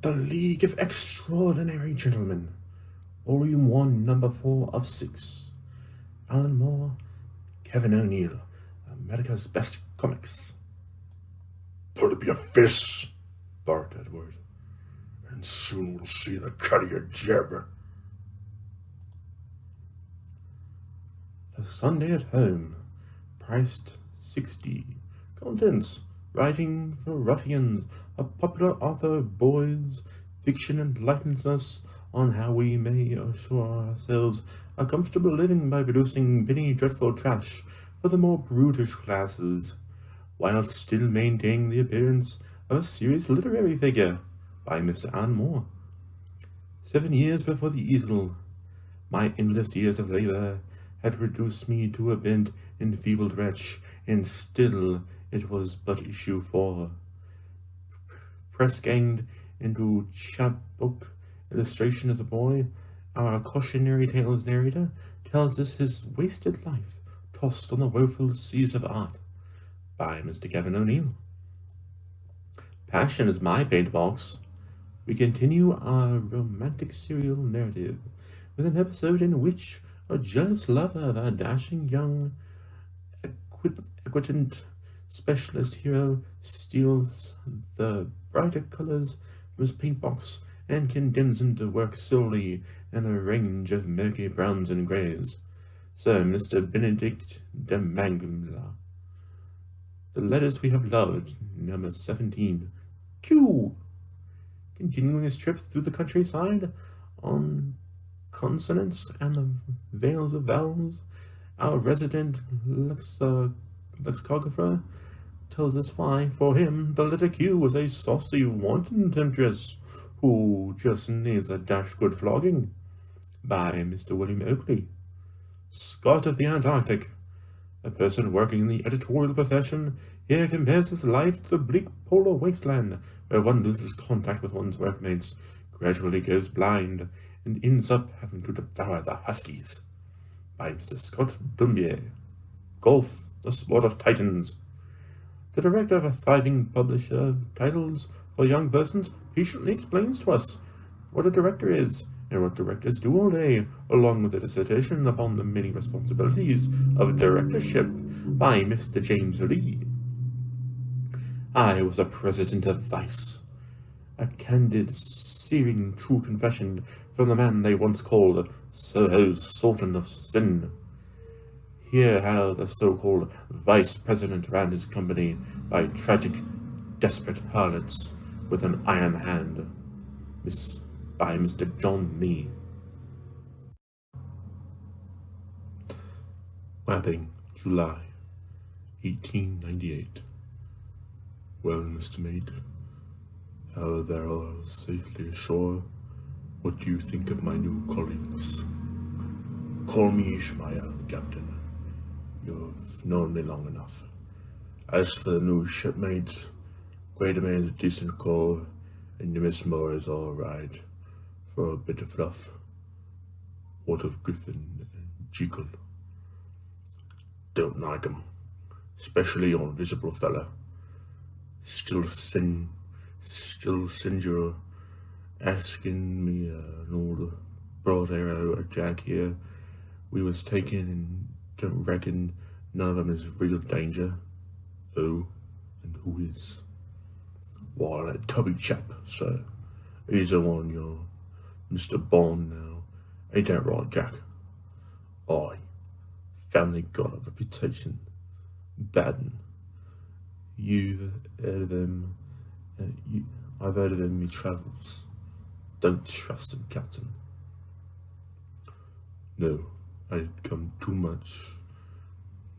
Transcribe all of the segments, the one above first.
The League of Extraordinary Gentlemen, Volume 1, Number 4 of 6. Alan Moore, Kevin O'Neill, America's Best Comics. Put up your fists, barked Edward, and soon we'll see the cut of your jib. The Sunday at Home, priced 60. Contents: writing for ruffians, a popular author of boys' fiction enlightens us on how we may assure ourselves a comfortable living by producing penny dreadful trash for the more brutish classes, while still maintaining the appearance of a serious literary figure, by Mr. Alan Moore. 7 years before the easel, my endless years of labor had reduced me to a bent, enfeebled wretch, and still it was but issue 4. Press-ganged into chapbook illustration of the boy, our cautionary tales narrator tells us his wasted life tossed on the woeful seas of art, by Mr. Kevin O'Neill. Passion is my paint box. We continue our romantic serial narrative with an episode in which a jealous lover of our dashing young equitant specialist hero steals the brighter colors from his paint box and condemns him to work solely in a range of murky browns and greys. Sir Mr. Benedict de Mangla. The Letters We Have Loved, number 17. Q. Continuing his trip through the countryside on consonants and the veils of vowels, our resident lexicographer tells us why, for him, the letter Q was a saucy, wanton temptress who just needs a dash good flogging, by Mr. William Oakley. Scott of the Antarctic. A person working in the editorial profession here compares his life to the bleak polar wasteland, where one loses contact with one's workmates, gradually goes blind, and ends up having to devour the huskies, by Mr. Scott Dumbier. Golf, the sport of titans. The director of a thriving publisher of titles for young persons patiently explains to us what a director is, and what directors do all day, along with a dissertation upon the many responsibilities of directorship, by Mr. James Lee. I was a president of Vice. A candid, searing, true confession from the man they once called Soho Sultan of Sin. Hear how the so-called vice president ran his company by tragic, desperate harlots with an iron hand. By Mr. John Mee. Wapping, July, 1898. Well, Mr. Mate, how they're all safely ashore, what do you think of my new colleagues? Call me Ishmael, Captain. You've known me long enough. As for the new shipmates, Quatermain's a decent call, and Miss Moore is all right for a bit of fluff. What of Griffin and Jekyll? Don't like 'em, especially on Visible Fella. Still send you asking me an old broad arrow a jack here we was taking, and don't reckon none of 'em is real danger. Oh, and who is? Why, that tubby chap, sir. He's the one you're Mr. Bond now. Ain't that right, Jack? Aye. Family got a reputation. Bad 'un. You've heard of them. I've heard of them in me travels. Don't trust him, Captain. No, I'd come too much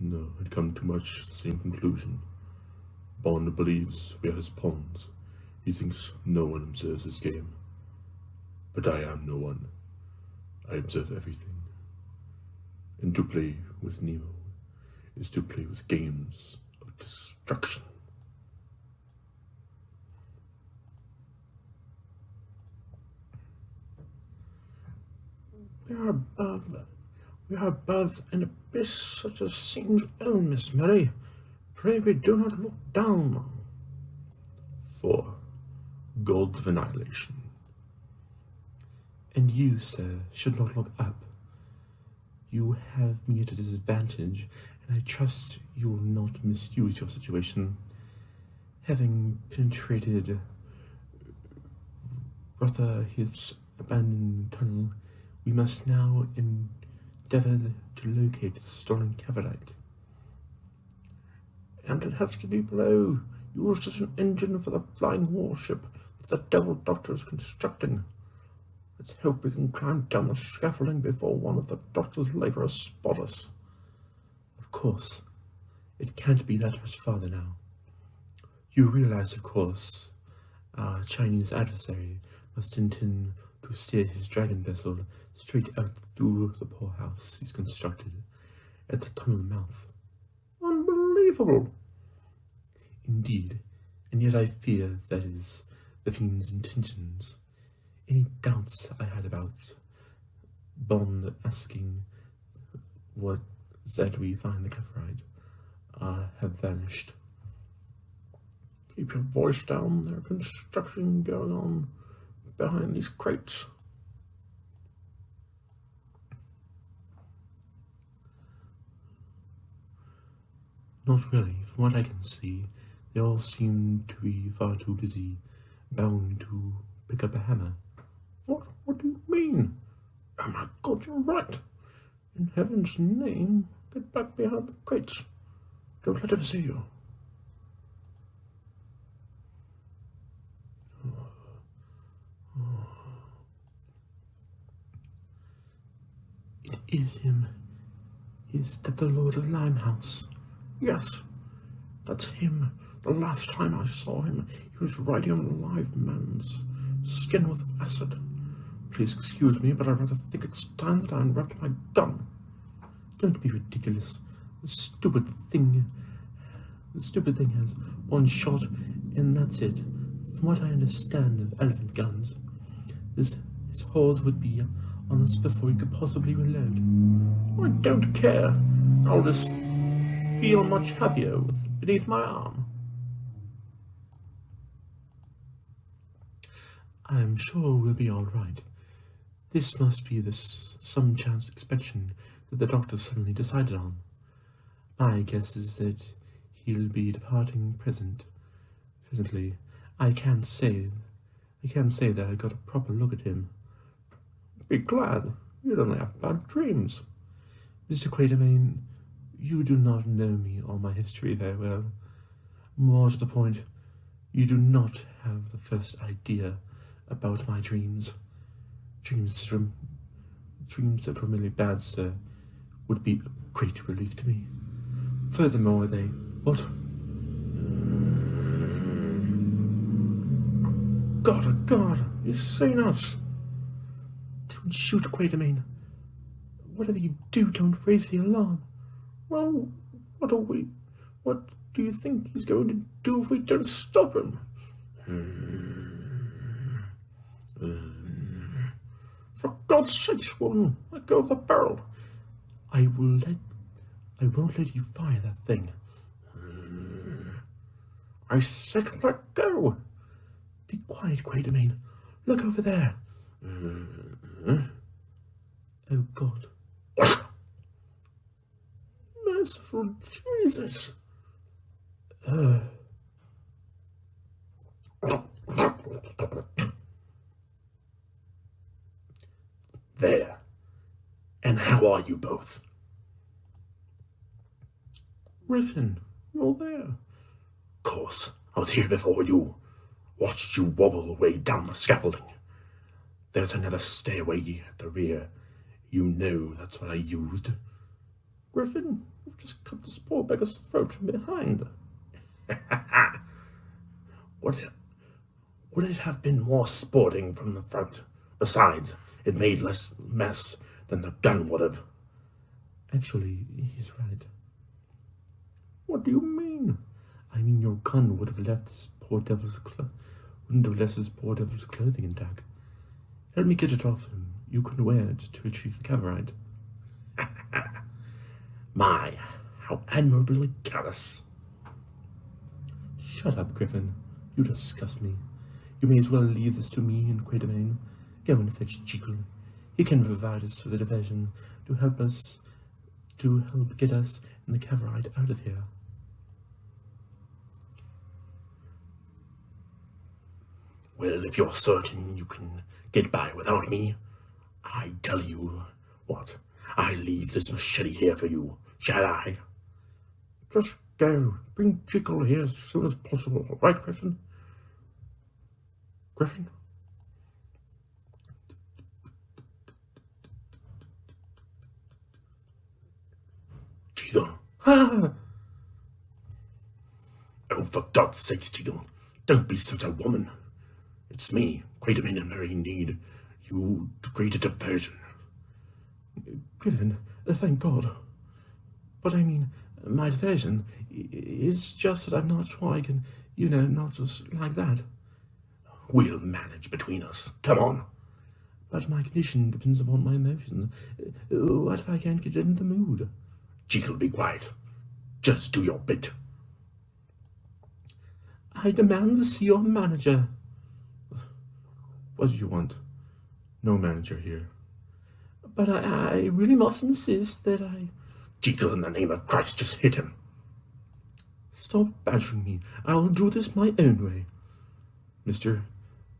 to the same conclusion. Bond believes we are his pawns. He thinks no one observes his game. But I am no one. I observe everything. And to play with Nemo is to play with games of destruction. We are above an abyss such as seems ill, Miss Mary. Pray we do not look down. 4. gods of annihilation. And you, sir, should not look up. You have me at a disadvantage, and I trust you will not misuse your situation. Having penetrated Rotha his abandoned tunnel, we must now endeavor to locate the stolen Caverite. And it has to be below, used as an engine for the flying warship that the Devil Doctor is constructing. Let's hope we can climb down the scaffolding before one of the Doctor's laborers spot us. Of course. It can't be that much farther now. You realize, of course, our Chinese adversary must intend to steer his dragon vessel straight out through the poorhouse he's constructed at the tunnel mouth. Unbelievable! Indeed, and yet I fear that is the fiend's intentions. Any doubts I had about Bond asking what said we find the Caverite have vanished. Keep your voice down. There's construction going on behind these crates. Not really. From what I can see, they all seem to be far too busy bound to pick up a hammer. What do you mean? Oh my God, you're right. In heaven's name, get back behind the crates. Don't let him see you. It is him. Is that the Lord of Limehouse? Yes, that's him. The last time I saw him, he was riding on a live man's skin with acid. Please excuse me, but I rather think it's time that I unwrapped my gun. Don't be ridiculous. The stupid thing has one shot, and that's it. From what I understand of elephant guns, his horse would be on us before he could possibly reload. I don't care. I'll just feel much happier with beneath my arm. I'm sure we'll be all right. This must be some chance expansion that the Doctor suddenly decided on. My guess is that he'll be departing presently. I can't say that I got a proper look at him. Be glad. You don't have bad dreams. Mr. Quatermain, you do not know me or my history very well. More to the point, you do not have the first idea about my dreams. Dreams that were merely bad, sir, would be a great relief to me. Furthermore, they... What? God, you've seen us. Don't shoot, Quatermain. Whatever you do, don't raise the alarm. Well, what do you think he's going to do if we don't stop him? For God's sake, woman, let go of the barrel. I won't let you fire that thing. I said let go. Be quiet, Quatermain. Look over there. Oh, God. Merciful Jesus. There. And how are you both? Griffin, you're there. Of course, I was here before you. Watched you wobble away down the scaffolding. There's another stairway at the rear. You know that's what I used. Griffin, you've just cut this poor beggar's throat from behind. Would it have been more sporting from the front? Besides, it made less mess than the gun would have. Actually, he's right. What do you mean? I mean, your gun would have left this poor devil's clothing intact. Help me get it off him. You can wear it to retrieve the Caverite. My, how admirably callous. Shut up, Griffin. You disgust me. You may as well leave this to me and Quatermain. Go and fetch Jekyll. He can provide us with a diversion to help get us and the Cavorite out of here. Well, if you're certain you can get by without me, I tell you what, I leave this machete here for you, shall I? Just go. Bring Jekyll here as soon as possible, right, Griffin? Griffin? Jekyll. Ah! Oh, for God's sakes, Jekyll, don't be such a woman. It's me, Quatermain and Mary need you to create a diversion. Griffin, thank God. But I mean, my diversion is just that I'm not sure I can, not just like that. We'll manage between us. Come on. But my condition depends upon my emotions. What if I can't get in the mood? Jekyll, be quiet. Just do your bit. I demand to see your manager. What do you want? No manager here. But I really must insist that I... Jekyll, in the name of Christ, just hit him. Stop badgering me. I'll do this my own way. Mister,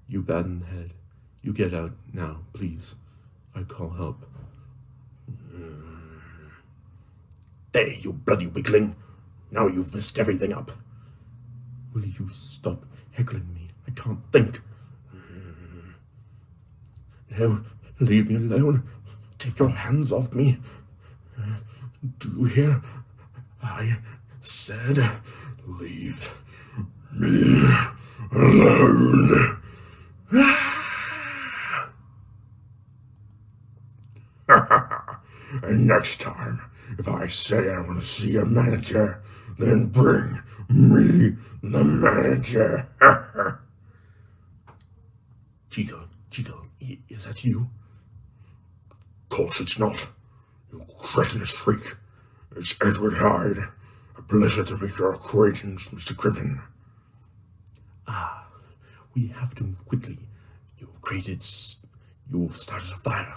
you bad in the head. You get out now, please. I call help. There, you bloody weakling. Now you've messed everything up. Will you stop heckling me? I can't think. No, leave me alone. Take your hands off me. Do you hear? I said, leave me alone. And next time, if I say I want to see a manager, then bring me the manager. Jekyll, is that you? Of course it's not. You cretinous freak. It's Edward Hyde. A pleasure to make your acquaintance, Mr. Griffin. Ah, we have to move quickly. You've started a fire.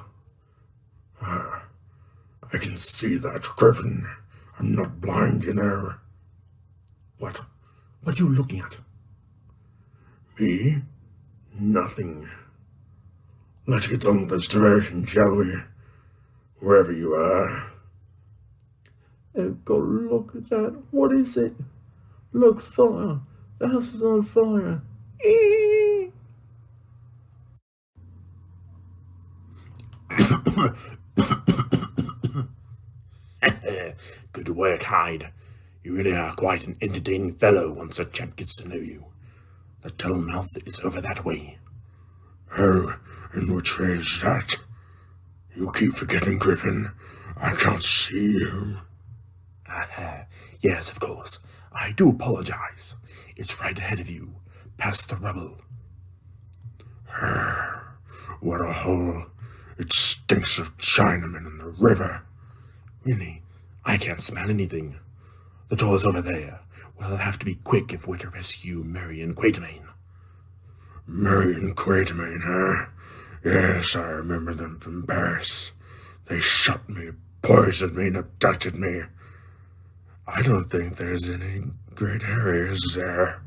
I can see that, Griffin. I'm not blind, you know. What are you looking at? Me? Nothing. Let's get on with this diversion, shall we? Wherever you are. Oh God, look at that. What is it? Look, fire. The house is on fire. Eee! Good work, Hyde. You really are quite an entertaining fellow once a chap gets to know you. The tunnel mouth is over that way. Oh, and which way is that? You keep forgetting, Griffin. I can't see you. Yes, of course. I do apologize. It's right ahead of you, past the rubble. What a hole. It stinks of Chinamen in the river. Really, I can't smell anything. The door's over there. We'll have to be quick if we're to rescue Mary and Quatermain. Mary and Quatermain, huh? Yes, I remember them from Paris. They shot me, poisoned me, and abducted me. I don't think there's any great areas there.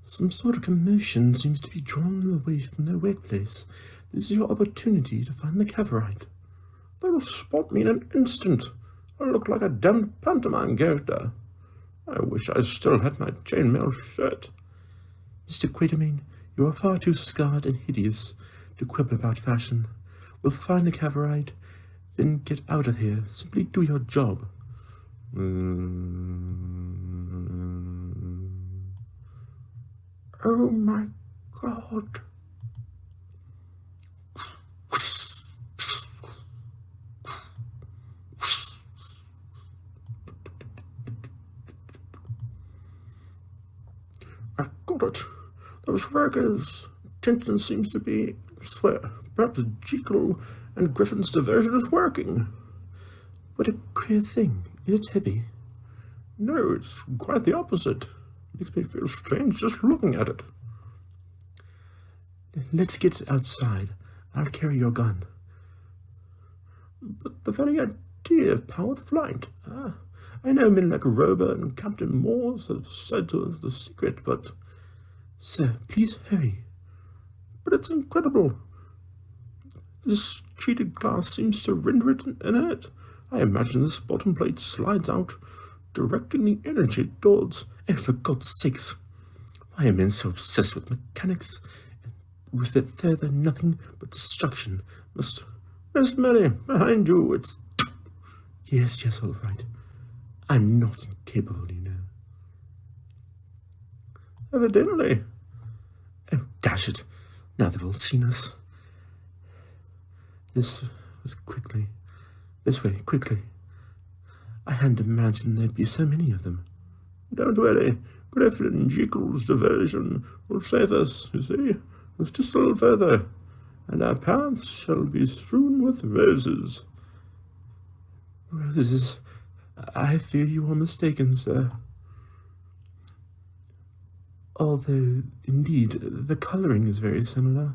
Some sort of commotion seems to be drawing them away from their workplace. This is your opportunity to find the Cavorite. They'll spot me in an instant. I look like a damned pantomime character. I wish I still had my chainmail shirt. Mr. Quatermain, you are far too scarred and hideous to quibble about fashion. We'll find the Cavorite, then get out of here. Simply do your job. Oh my God. I got it. Those workers' attention seems to be elsewhere. Perhaps Jekyll and Griffin's diversion is working. What a queer thing. Is it heavy? No, it's quite the opposite. Makes me feel strange just looking at it. Let's get outside. I'll carry your gun. But the very idea of powered flight. I know men like Rober and Captain Morse have said to us the secret, but... Sir, please hurry. But it's incredible. This treated glass seems to render it inert. I imagine this bottom plate slides out, directing the energy towards... Oh, for God's sakes! Why are men so obsessed with mechanics? And with it further nothing but destruction. Miss Mary, behind you, it's... Yes, all right. I'm not incapable, you know. Evidently. Oh, dash it. Now they've all seen us. This way, quickly. I hadn't imagined there'd be so many of them. Don't worry. Griffin Jekyll's diversion will save us, you see. It's just a little further, and our paths shall be strewn with roses. Roses? I fear you are mistaken, sir. Although, indeed, the colouring is very similar.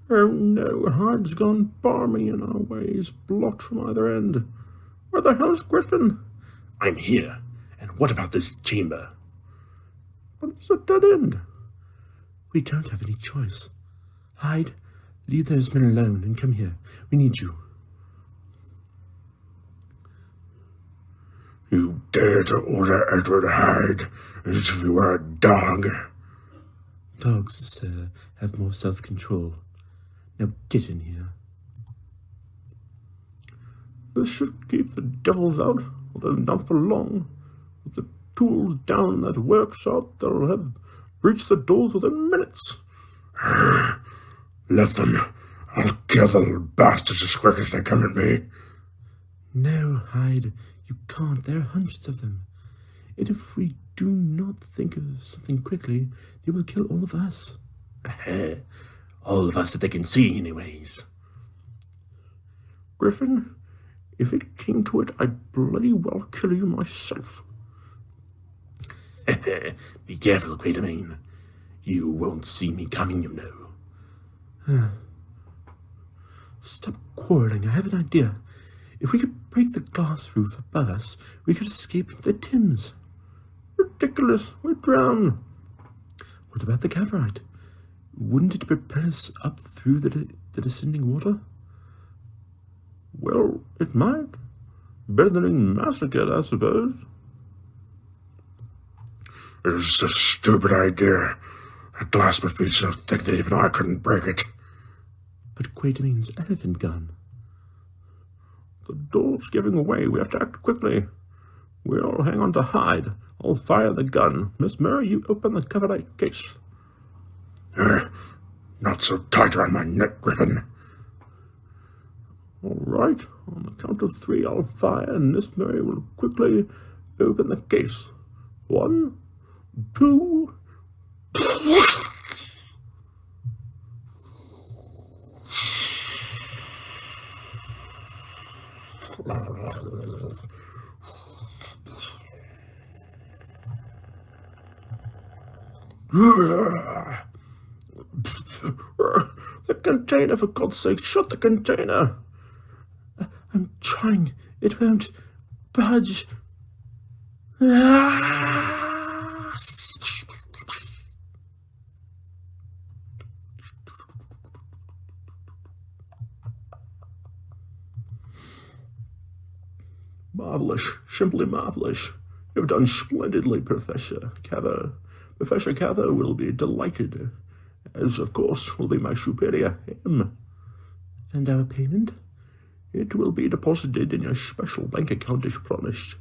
Oh no, Hyde's gone balmy in our ways, blocked from either end. Where the hell's Griffin? I'm here. And what about this chamber? But it's a dead end. We don't have any choice. Hyde, leave those men alone and come here. We need you. You dare to order Edward Hyde as if you were a dog? Dogs, sir, have more self-control. Now get in here. This should keep the devils out, although not for long. With the tools down in that workshop, they'll have breached the doors within minutes. Let them. I'll kill the little bastards as quick as they come at me. No, Hyde, you can't. There are hundreds of them. And if we do not think of something quickly, they will kill all of us. All of us that they can see, anyways. Griffin, if it came to it, I'd bloody well kill you myself. Be careful, Quatermain. You won't see me coming, you know. Stop quarreling. I have an idea. If we could break the glass roof above us, we could escape into the Thames. Ridiculous. We'd drown. What about the Cavorite? Wouldn't it propel us up through the descending water? Well, it might. Better than being massacred, I suppose. It's a stupid idea. That glass must be so thick that even I couldn't break it. But Quatermain's elephant gun. The door's giving away. We have to act quickly. We'll hang on to Hyde. I'll fire the gun. Miss Murray, you open the Cavorite case. Not so tight around my neck, Griffin. All right. On the count of 3, I'll fire, and Miss Murray will quickly open the case. 1, 2... The container, for God's sake, shut the container. I'm trying. It won't budge. Marvelous, simply marvelous. You've done splendidly, Professor Cavo. Professor Cavo will be delighted, as of course will be my superior, him. And our payment? It will be deposited in your special bank account as promised.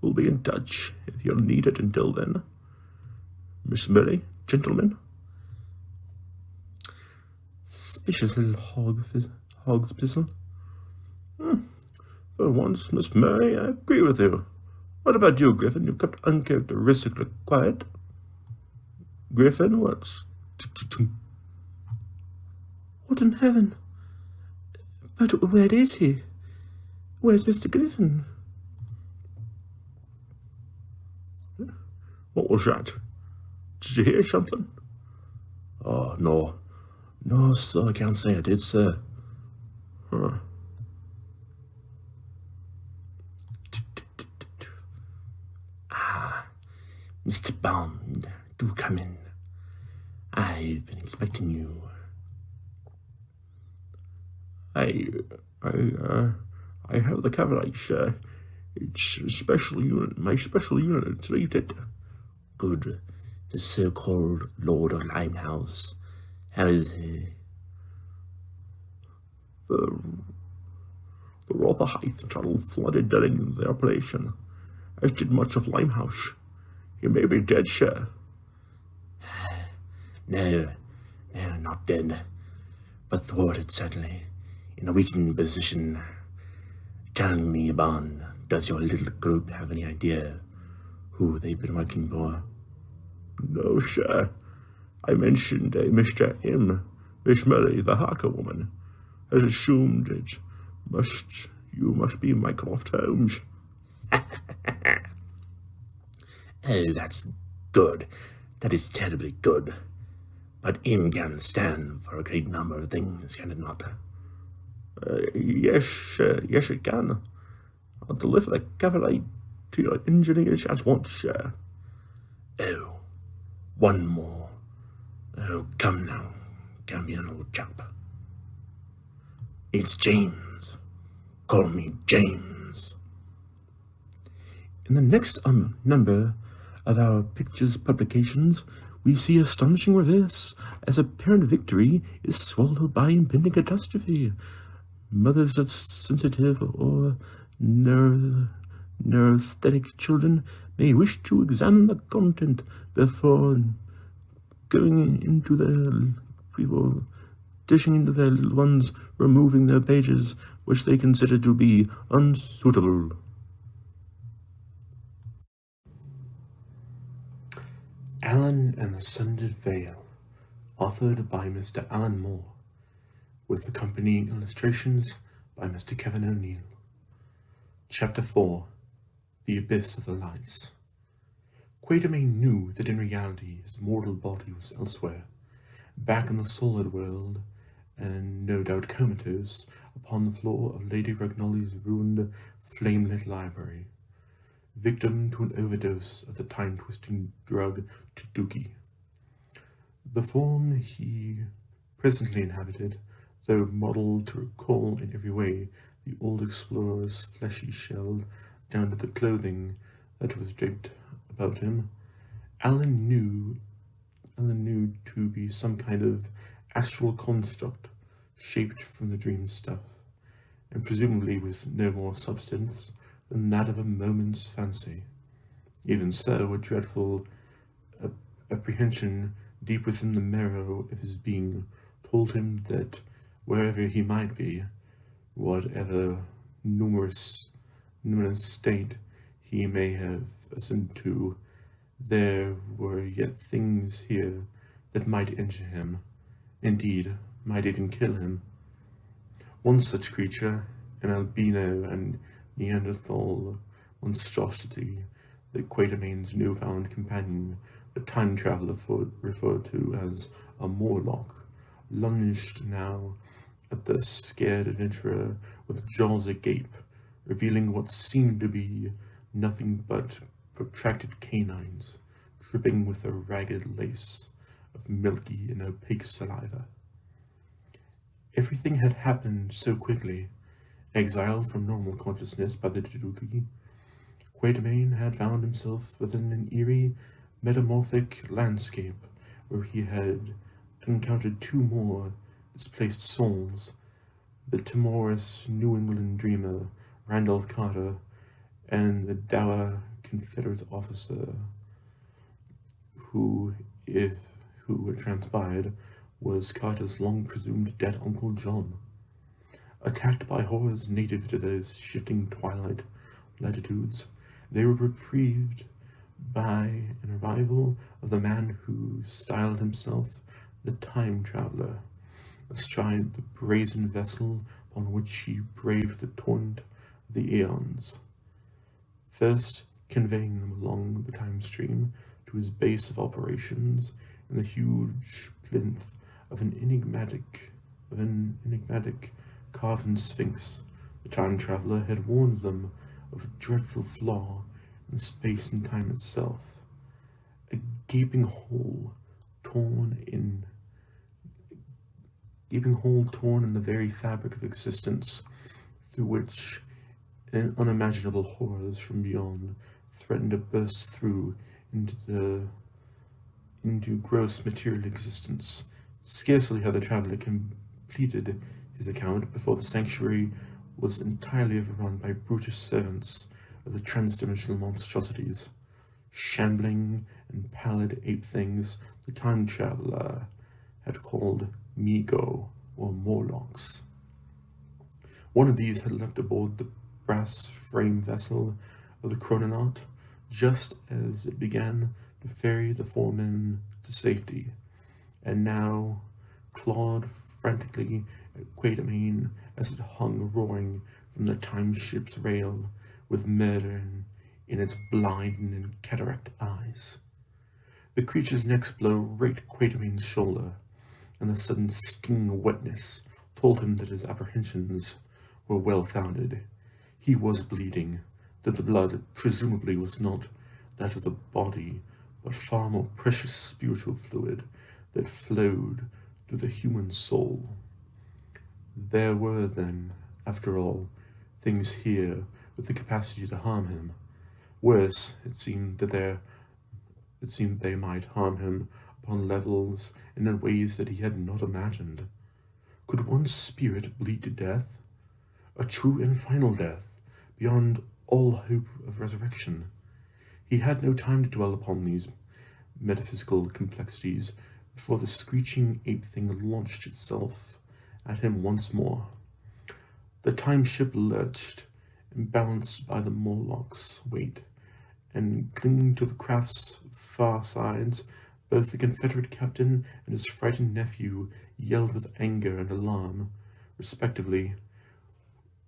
We'll be in touch if you'll need it until then. Miss Murray, gentlemen. Suspicious little hog's pizzle. For once, Miss Murray, I agree with you. What about you, Griffin? You've kept uncharacteristically quiet. Griffin, what's... What in heaven? But where is he? Where's Mr. Griffin? What was that? Did you hear something? Oh, no. No, sir, I can't say I did, sir. Huh. Mr. Bond, do come in. I've been expecting you. I have the coverage. It's a special unit. My special unit. It's rated. Good. The so-called Lord of Limehouse. How is he? The Rotherhithe tunnel flooded during the operation, as did much of Limehouse. He may be dead, sir. No, not dead. But thwarted, certainly. In a weakened position. Tell me, Bond, does your little group have any idea who they've been working for? No, sir. I mentioned a Mr. M. Miss Murray, the Harker woman, has assumed you must be Mycroft Holmes. Oh, that's good. That is terribly good. But M can stand for a great number of things, can it not? Yes, yes it can. I'll deliver the cavalry to your engineers at once, sir. Oh, one more. Oh, come now, Cambion, old chap. It's James. Call me James. In the next number of our pictures publications, we see astonishing reverse as apparent victory is swallowed by impending catastrophe. Mothers of sensitive or neurasthenic children may wish to examine the content before going into dishing into their little ones, removing their pages which they consider to be unsuitable. Alan and the Sundered Veil, authored by Mr. Alan Moore, with accompanying illustrations by Mr. Kevin O'Neill. Chapter 4, The Abyss of the Lights. Quatermain knew that in reality his mortal body was elsewhere, back in the solid world, and no doubt comatose upon the floor of Lady Ragnoli's ruined, flame-lit library, victim to an overdose of the time-twisting drug Taduki. The form he presently inhabited, though modelled to recall in every way the old explorer's fleshy shell down to the clothing that was draped about him, Alan knew to be some kind of astral construct shaped from the dream stuff, and presumably with no more substance than that of a moment's fancy. Even so, a dreadful apprehension deep within the marrow of his being told him that wherever he might be, whatever numerous state he may have ascended to, there were yet things here that might injure him, indeed, might even kill him. One such creature, an albino and Neanderthal monstrosity that Quatermain's newfound companion, the time traveler referred to as a Morlock, lunged now at the scared adventurer with jaws agape, revealing what seemed to be nothing but protracted canines, dripping with a ragged lace of milky and opaque saliva. Everything had happened so quickly. Exiled from normal consciousness by the Taduki, Quatermain had found himself within an eerie, metamorphic landscape where he had encountered two more displaced souls, the timorous New England dreamer Randolph Carter and the dour Confederate officer who it transpired, was Carter's long-presumed dead Uncle John. Attacked by horrors native to those shifting twilight latitudes, they were reprieved by an arrival of the man who styled himself the Time Traveler, astride the brazen vessel upon which he braved the torrent of the aeons, first conveying them along the time stream to his base of operations in the huge plinth of an enigmatic carven sphinx. The time traveler had warned them of a dreadful flaw in space and time itself, a gaping hole torn in the very fabric of existence, through which unimaginable horrors from beyond threatened to burst through into gross material existence. Scarcely had the traveler completed his account before the sanctuary was entirely overrun by brutish servants of the transdimensional monstrosities, shambling and pallid ape things the time traveler had called Migo, or Morlocks. One of these had leapt aboard the brass frame vessel of the chrononaut just as it began to ferry the four men to safety, and now clawed frantically at Quatermain as it hung roaring from the time ship's rail, with murder in its blind and cataract eyes. The creature's next blow raked Quatermain's shoulder, and the sudden stinging wetness told him that his apprehensions were well founded. He was bleeding, that the blood presumably was not that of the body, but far more precious spiritual fluid that flowed through the human soul. There were then, after all, things here with the capacity to harm him. Worse, it seemed they might harm him upon levels and in ways that he had not imagined. Could one's spirit bleed to death? A true and final death, beyond all hope of resurrection? He had no time to dwell upon these metaphysical complexities before the screeching ape thing launched itself at him once more. The time ship lurched, imbalanced by the Morlock's weight, and clinging to the craft's far sides, both the Confederate captain and his frightened nephew yelled with anger and alarm, respectively.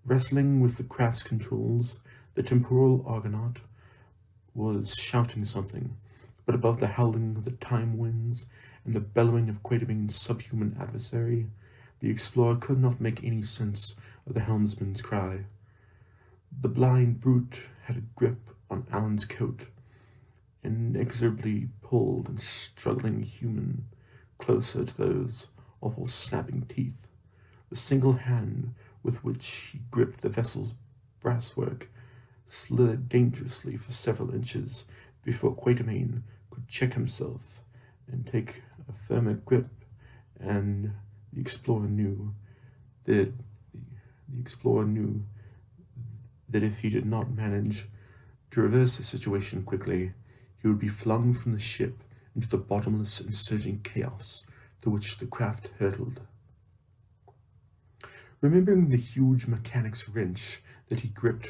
Wrestling with the craft's controls, the temporal Argonaut was shouting something, but above the howling of the time winds and the bellowing of Quatermain's subhuman adversary, the explorer could not make any sense of the helmsman's cry. The blind brute had a grip on Alan's coat, inexorably pulled and struggling human closer to those awful snapping teeth. The single hand with which he gripped the vessel's brasswork slithered dangerously for several inches before Quatermain could check himself and take a firmer grip, and the explorer knew that if he did not manage to reverse the situation quickly, he would be flung from the ship into the bottomless and surging chaos through which the craft hurtled. Remembering the huge mechanic's wrench that he gripped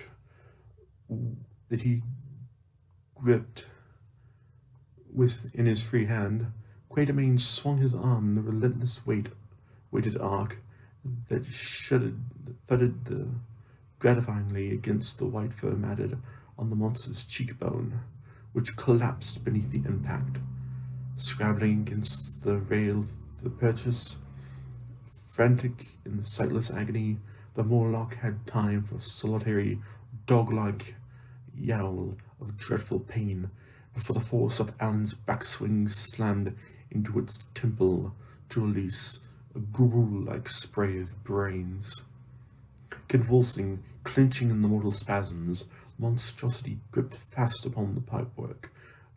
with in his free hand, Quatermain swung his arm in the relentless weighted arc that thudded gratifyingly against the white fur matted on the monster's cheekbone, which collapsed beneath the impact. Scrabbling against the rail of the purchase, frantic in the sightless agony, the Morlock had time for a solitary, dog-like yowl of dreadful pain before the force of Alan's backswing slammed into its temple to release a gruel-like spray of brains. Convulsing, clenching in the mortal spasms, monstrosity gripped fast upon the pipework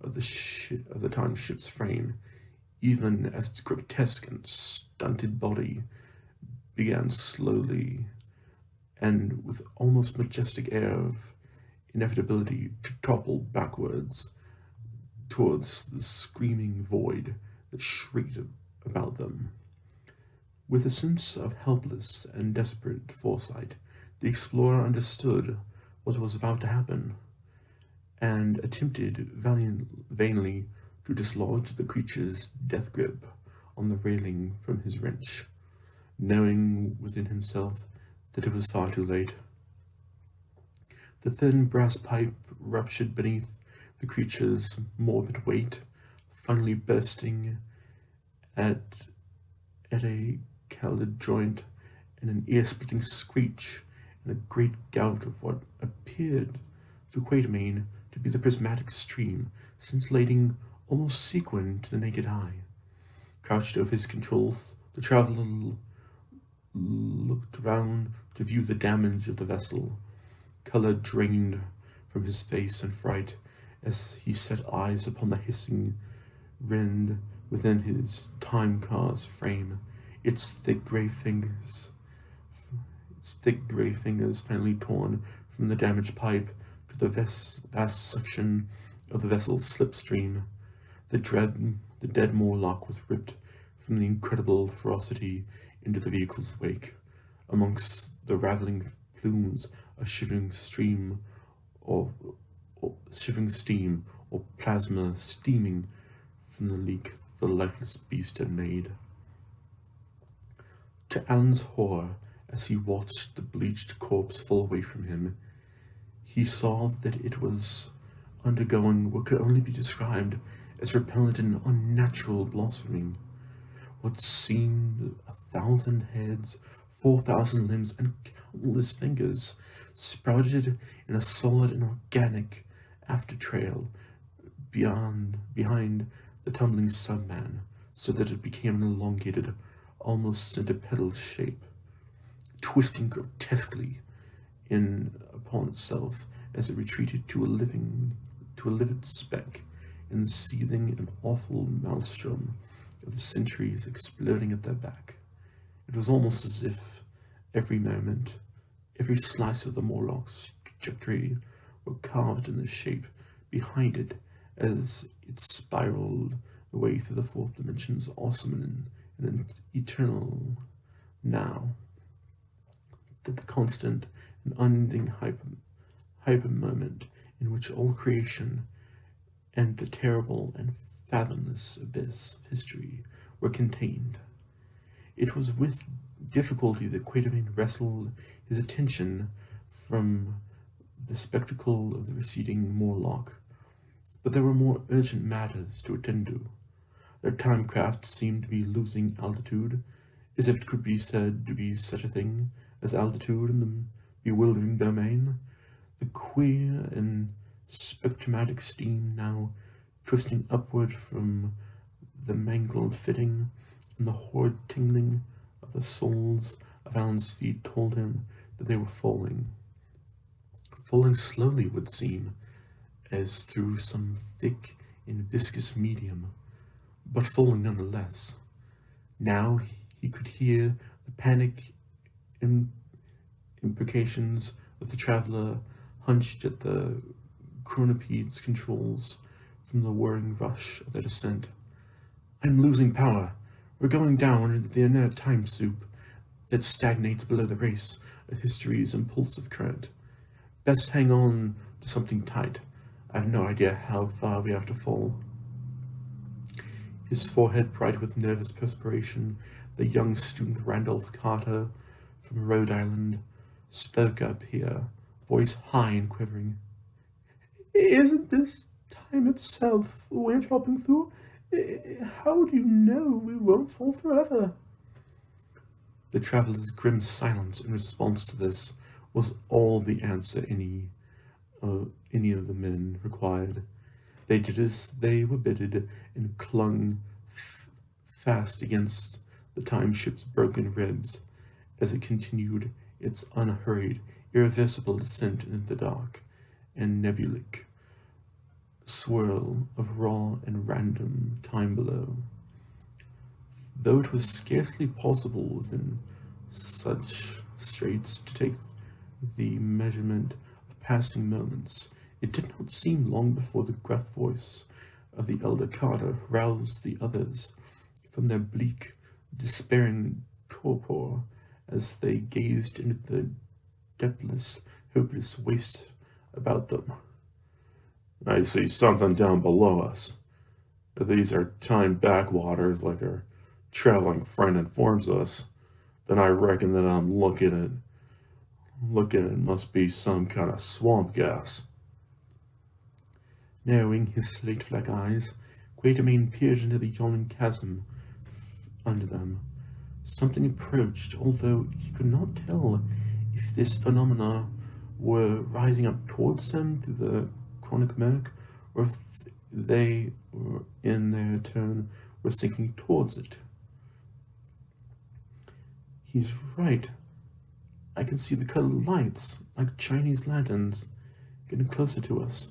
of the time ship's frame, even as its grotesque and stunted body began slowly and with almost majestic air of inevitability to topple backwards towards the screaming void that shrieked about them. With a sense of helpless and desperate foresight, the explorer understood what was about to happen, and attempted vainly to dislodge the creature's death grip on the railing from his wrench. knowing within himself that it was far too late. The thin brass pipe ruptured beneath the creature's morbid weight, finally bursting at a calded joint in an ear-splitting screech and a great gout of what appeared to Quatermain to be the prismatic stream, scintillating almost sequin to the naked eye. Crouched over his controls, the traveler looked round to view the damage of the vessel. Color drained from his face in fright as he set eyes upon the hissing rend within his time car's frame, its thick gray fingers finally torn from the damaged pipe to the vast suction of the vessel's slipstream. The dead Morlock was ripped from the incredible ferocity into the vehicle's wake. Amongst the rattling plumes, a shivering steam or plasma steaming from the leak the lifeless beast had made. To Alan's horror, as he watched the bleached corpse fall away from him, he saw that it was undergoing what could only be described as repellent and unnatural blossoming. What seemed 1,000 heads, 4,000 limbs, and countless fingers sprouted in a solid and organic after-trail behind the tumbling subman, so that it became an elongated, almost centipedal shape, twisting grotesquely in upon itself as it retreated to a livid speck in the seething and awful maelstrom of the centuries exploding at their back. It was almost as if every moment, every slice of the Morlock's trajectory were carved in the shape behind it as it spiraled away through the fourth dimension's awesome and eternal now. That the constant and unending hyper moment in which all creation and the terrible and fathomless abyss of history were contained. It was with difficulty that Quatermain wrestled his attention from the spectacle of the receding Morlock, but there were more urgent matters to attend to. Their time craft seemed to be losing altitude, as if it could be said to be such a thing as altitude in the bewildering domain. The queer and spectromatic steam now twisting upward from the mangled fitting, and the horrid tingling of the soles of Alan's feet told him that they were falling slowly, it would seem, as through some thick and viscous medium, but falling nonetheless. Now he could hear the panic imprecations of the traveler hunched at the chronopede's controls from the whirring rush of their descent. "I'm losing power. We're going down into the inert time soup that stagnates below the race of history's impulsive current. Best hang on to something tight. I have no idea how far we have to fall." His forehead bright with nervous perspiration, the young student Randolph Carter from Rhode Island spoke up here, voice high and quivering. "Isn't this time itself we're dropping through? How do you know we won't fall forever?" The traveler's grim silence in response to this was all the answer any of the men required. They did as they were bidden and clung fast against the time ship's broken ribs as it continued its unhurried, irreversible descent into the dark and nebulic swirl of raw and random time below. Though it was scarcely possible within such straits to take the measurement of passing moments, it did not seem long before the gruff voice of the elder Carter roused the others from their bleak, despairing torpor as they gazed into the depthless, hopeless waste about them. "I see something down below us. These are time backwaters, like our traveling friend informs us, then I reckon that I'm looking at must be some kind of swamp gas. Narrowing his slate-black eyes, Quatermain peered into the yawning chasm under them. Something approached, although he could not tell if this phenomena were rising up towards them through the chronic murk, or if they, in their turn, were sinking towards it. He's right. I can see the colored lights, like Chinese lanterns, getting closer to us.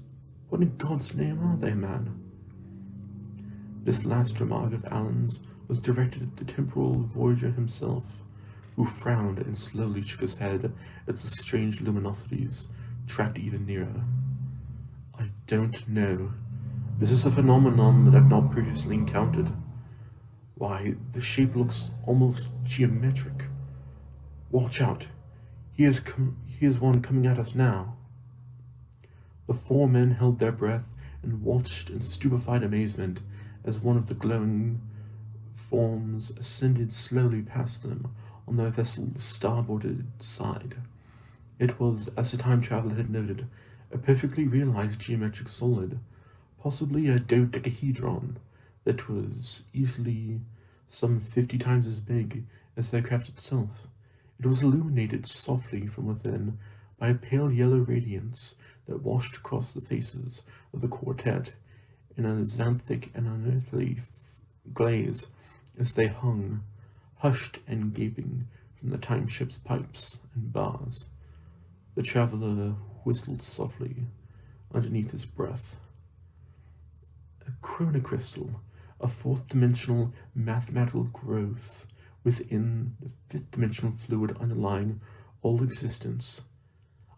What in God's name are they, man? This last remark of Alan's was directed at the temporal voyager himself, who frowned and slowly shook his head as the strange luminosities tracked even nearer. I don't know. This is a phenomenon that I've not previously encountered. Why, the shape looks almost geometric. Watch out. Here's one coming at us now. The four men held their breath and watched in stupefied amazement as one of the glowing forms ascended slowly past them on their vessel's starboard side. It was, as the time traveler had noted, a perfectly realized geometric solid, possibly a dodecahedron that was easily some 50 times as big as their craft itself. It was illuminated softly from within by a pale yellow radiance that washed across the faces of the quartet in a xanthic and unearthly glaze as they hung, hushed and gaping, from the time ship's pipes and bars. The traveler whistled softly underneath his breath. A chronocrystal, a fourth-dimensional mathematical growth within the fifth-dimensional fluid underlying all existence.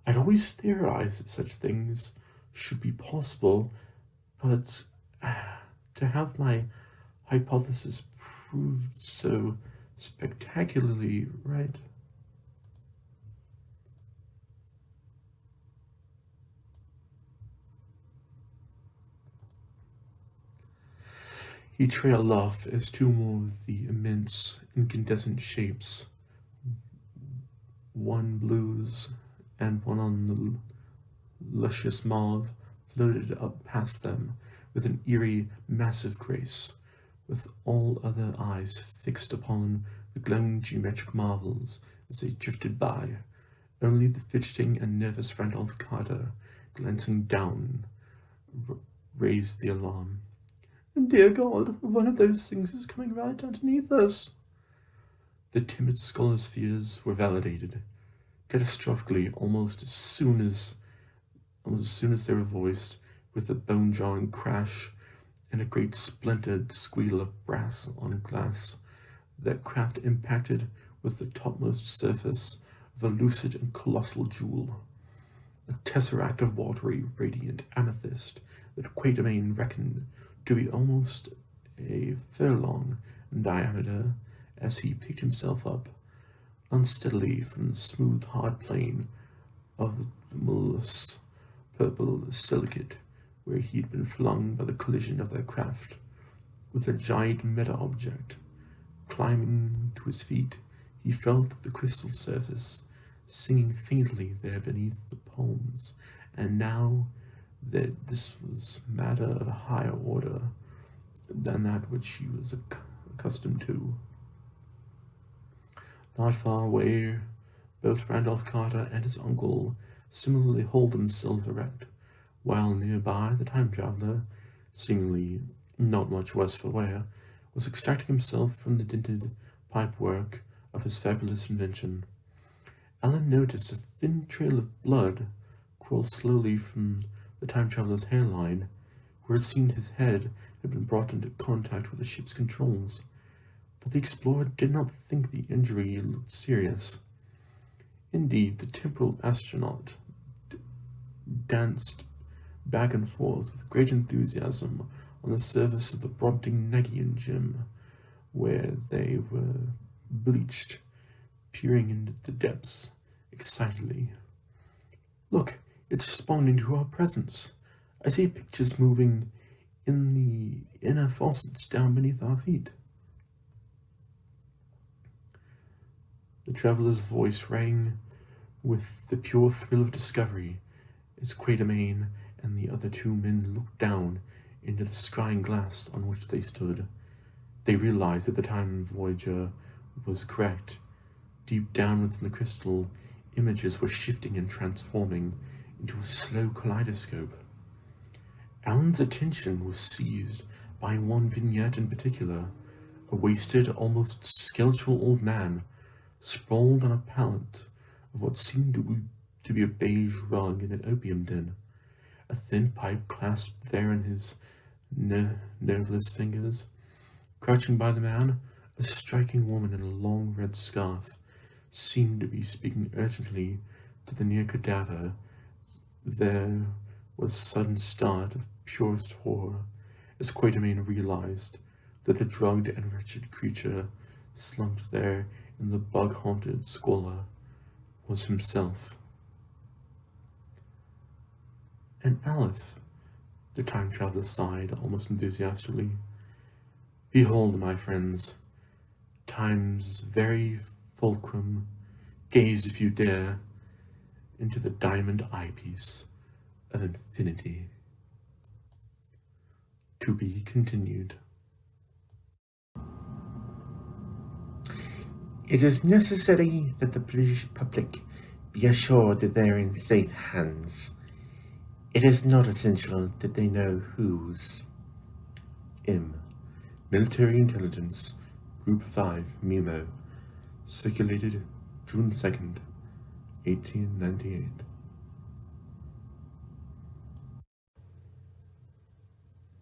I'd always theorized that such things should be possible, but to have my hypothesis proved so spectacularly right. He trailed off as two more of the immense incandescent shapes, one blues and one on the luscious mauve, floated up past them with an eerie, massive grace, with all other eyes fixed upon the glowing geometric marvels as they drifted by, only the fidgeting and nervous Randolph Carter, glancing down, raised the alarm. Dear God, one of those things is coming right underneath us. The timid scholar's fears were validated, catastrophically almost as soon as they were voiced, with a bone-jarring crash and a great splintered squeal of brass on glass. That craft impacted with the topmost surface of a lucid and colossal jewel, a tesseract of watery, radiant amethyst that Quatermain reckoned to be almost a furlong in diameter as he picked himself up unsteadily from the smooth, hard plane of the mollusk purple silicate where he'd been flung by the collision of their craft with a giant meta-object. Climbing to his feet, he felt the crystal surface singing faintly there beneath the palms, and now that this was matter of a higher order than that which he was accustomed to. Not far away, both Randolph Carter and his uncle similarly hold themselves erect, while nearby the time traveler, seemingly not much worse for wear, was extracting himself from the dinted pipework of his fabulous invention. Alan noticed a thin trail of blood crawl slowly from the time traveler's hairline, where it seemed his head had been brought into contact with the ship's controls. But the explorer did not think the injury looked serious. Indeed, the temporal astronaut danced back and forth with great enthusiasm on the surface of the Brobdingnagian gem, where they were bleached, peering into the depths excitedly. Look, it's responding to our presence. I see pictures moving in the inner faucets down beneath our feet. The traveler's voice rang with the pure thrill of discovery as Quatermain and the other two men looked down into the scrying glass on which they stood. They realized that the time Voyager was correct. Deep down within the crystal, images were shifting and transforming into a slow kaleidoscope. Alan's attention was seized by one vignette in particular. A wasted, almost skeletal old man sprawled on a pallet of what seemed to be a beige rug in an opium den, a thin pipe clasped there in his nerveless fingers. Crouching by the man, a striking woman in a long red scarf seemed to be speaking urgently to the near cadaver. There was a sudden start of purest horror as Quatermain realized that the drugged and wretched creature slumped there in the bug-haunted squalor was himself. And Aleph, the time traveler sighed almost enthusiastically. Behold, my friends, time's very fulcrum, gaze if you dare, into the diamond eyepiece of infinity. To be continued. It is necessary that the British public be assured that they are in safe hands. It is not essential that they know whose. M. Military Intelligence, Group 5, Memo. Circulated June 2nd, 1898.